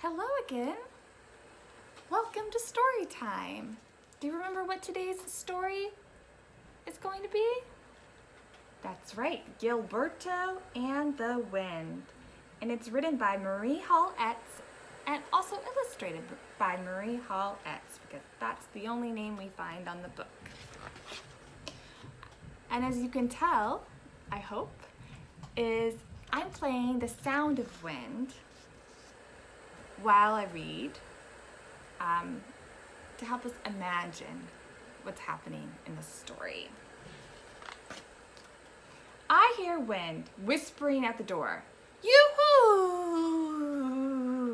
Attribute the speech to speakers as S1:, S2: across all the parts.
S1: Hello again. Welcome to story time. Do you remember what today's story is going to be? That's right, Gilberto and the Wind. And it's written by Marie Hall Etz and also illustrated by Marie Hall Etz because that's the only name we find on the book. And as you can tell, I hope, I'm playing the sound of wind while I read to help us imagine what's happening in the story. I hear wind whispering at the door. Yoo-hoo!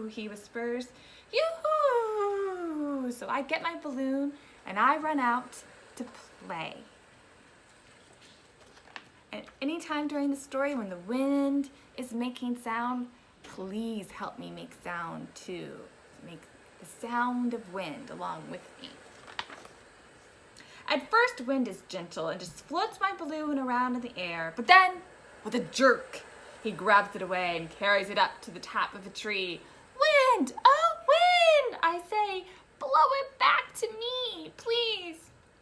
S1: He whispers, yoo-hoo! So I get my balloon and I run out to play. And anytime during the story when the wind is making sound, please help me make sound too. Make the sound of wind along with me. At first, wind is gentle and just floats my balloon around in the air. But then, with a jerk, he grabs it away and carries it up to the top of a tree. Wind! Oh, wind! I say, blow it back to me, please.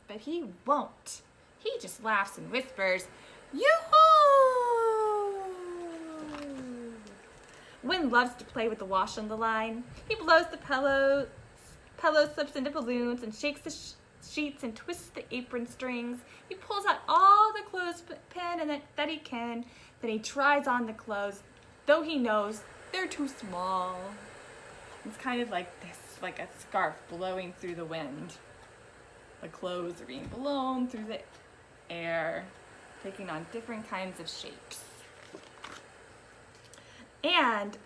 S1: But he won't. He just laughs and whispers, yoo-hoo! Wind loves to play with the wash on the line. He blows the pillow slips into balloons and shakes the sheets and twists the apron strings. He pulls out all the clothespin that he can. Then he tries on the clothes, though he knows they're too small. It's kind of like this, like a scarf blowing through the wind. The clothes are being blown through the air, taking on different kinds of shapes. And,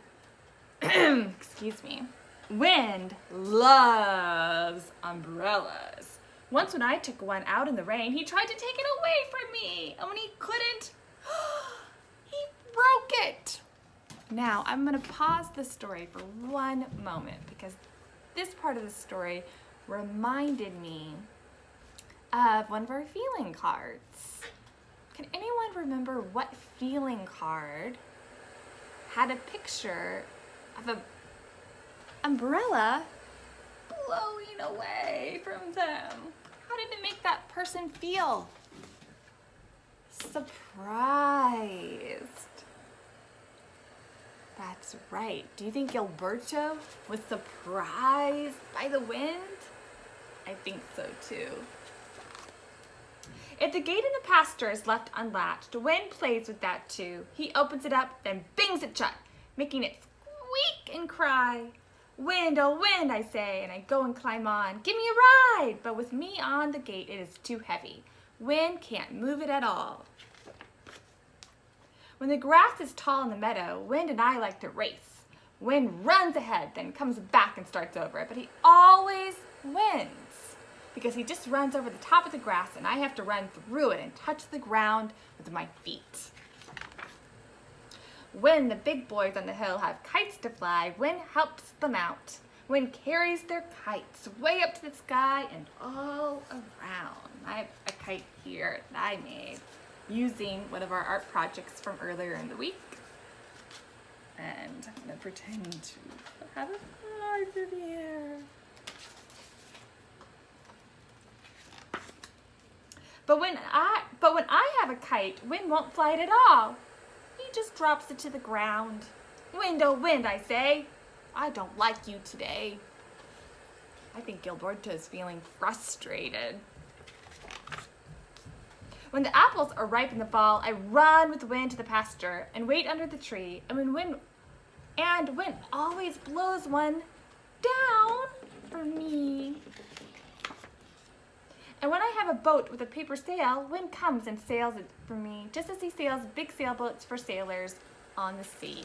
S1: excuse me, wind loves umbrellas. Once when I took one out in the rain, he tried to take it away from me. And when he couldn't, he broke it. Now, I'm going to pause the story for one moment because this part of the story reminded me of one of our feeling cards. Can anyone remember what feeling card had a picture of an umbrella blowing away from them? How did it make that person feel? Surprised. That's right. Do you think Gilberto was surprised by the wind? I think so too. If the gate in the pasture is left unlatched, wind plays with that too. He opens it up, then bangs it shut, making it squeak and cry. Wind, oh wind, I say, and I go and climb on. Give me a ride! But with me on the gate, it is too heavy. Wind can't move it at all. When the grass is tall in the meadow, Wind and I like to race. Wind runs ahead, then comes back and starts over, but he always wins because he just runs over the top of the grass and I have to run through it and touch the ground with my feet. When the big boys on the hill have kites to fly, Wind helps them out. Wind carries their kites way up to the sky and all around. I have a kite here that I made using one of our art projects from earlier in the week. And I'm gonna pretend to have a heart in the air. But when I have a kite, Wind won't fly it at all. He just drops it to the ground. Wind, oh wind, I say. I don't like you today. I think Gilberto is feeling frustrated. When the apples are ripe in the fall, I run with Wind to the pasture and wait under the tree. And Wind always blows one down for me. And when I have a boat with a paper sail, Wind comes and sails it for me, just as he sails big sailboats for sailors on the sea.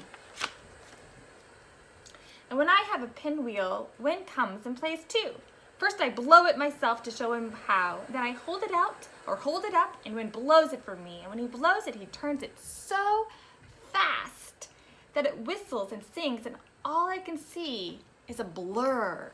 S1: And when I have a pinwheel, Wind comes and plays too. First I blow it myself to show him how. Then I hold it up, and Wind blows it for me. And when he blows it, he turns it so fast that it whistles and sings, and all I can see is a blur.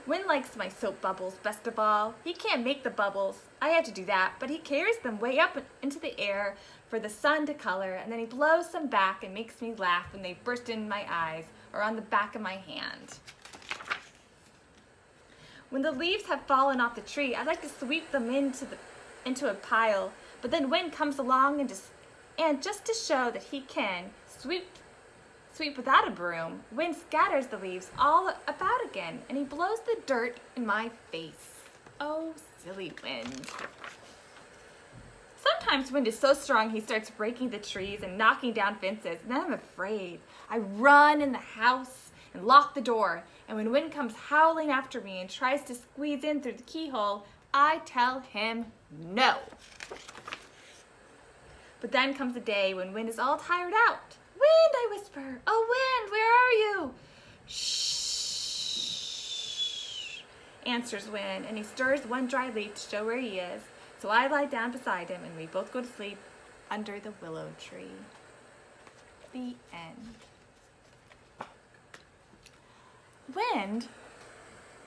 S1: Wind likes my soap bubbles best of all. He can't make the bubbles. I had to do that, but he carries them way up into the air for the sun to color, and then he blows some back and makes me laugh when they burst in my eyes or on the back of my hand. When the leaves have fallen off the tree, I like to sweep them into a pile, but then Wind comes along and just to show that he can sweep without a broom, Wind scatters the leaves all about again, and he blows the dirt in my face. Oh, silly Wind. Sometimes Wind is so strong he starts breaking the trees and knocking down fences, and then I'm afraid. I run in the house and lock the door, and when Wind comes howling after me and tries to squeeze in through the keyhole, I tell him no. But then comes a day when Wind is all tired out. Wind, I whisper. Oh, Wind, where are you? Shh, answers Wind, and he stirs one dry leaf to show where he is. So I lie down beside him, and we both go to sleep under the willow tree. The end. Wind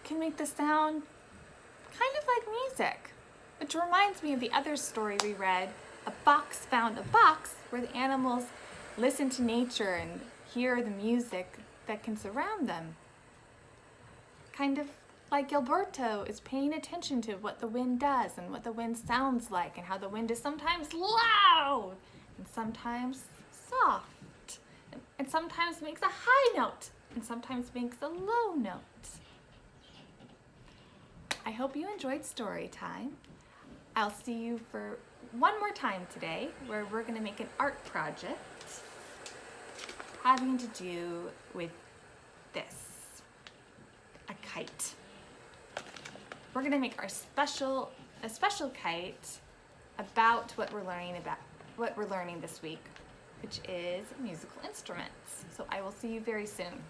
S1: can make the sound kind of like music, which reminds me of the other story we read, A Fox Found a Box, where the animals listen to nature and hear the music that can surround them. Kind of like Gilberto is paying attention to what the wind does and what the wind sounds like and how the wind is sometimes loud and sometimes soft and sometimes makes a high note and sometimes makes a low note. I hope you enjoyed story time. I'll see you for one more time today where we're going to make an art project having to do with this, a kite. We're going to make a special kite about what we're learning this week, which is musical instruments. So I will see you very soon.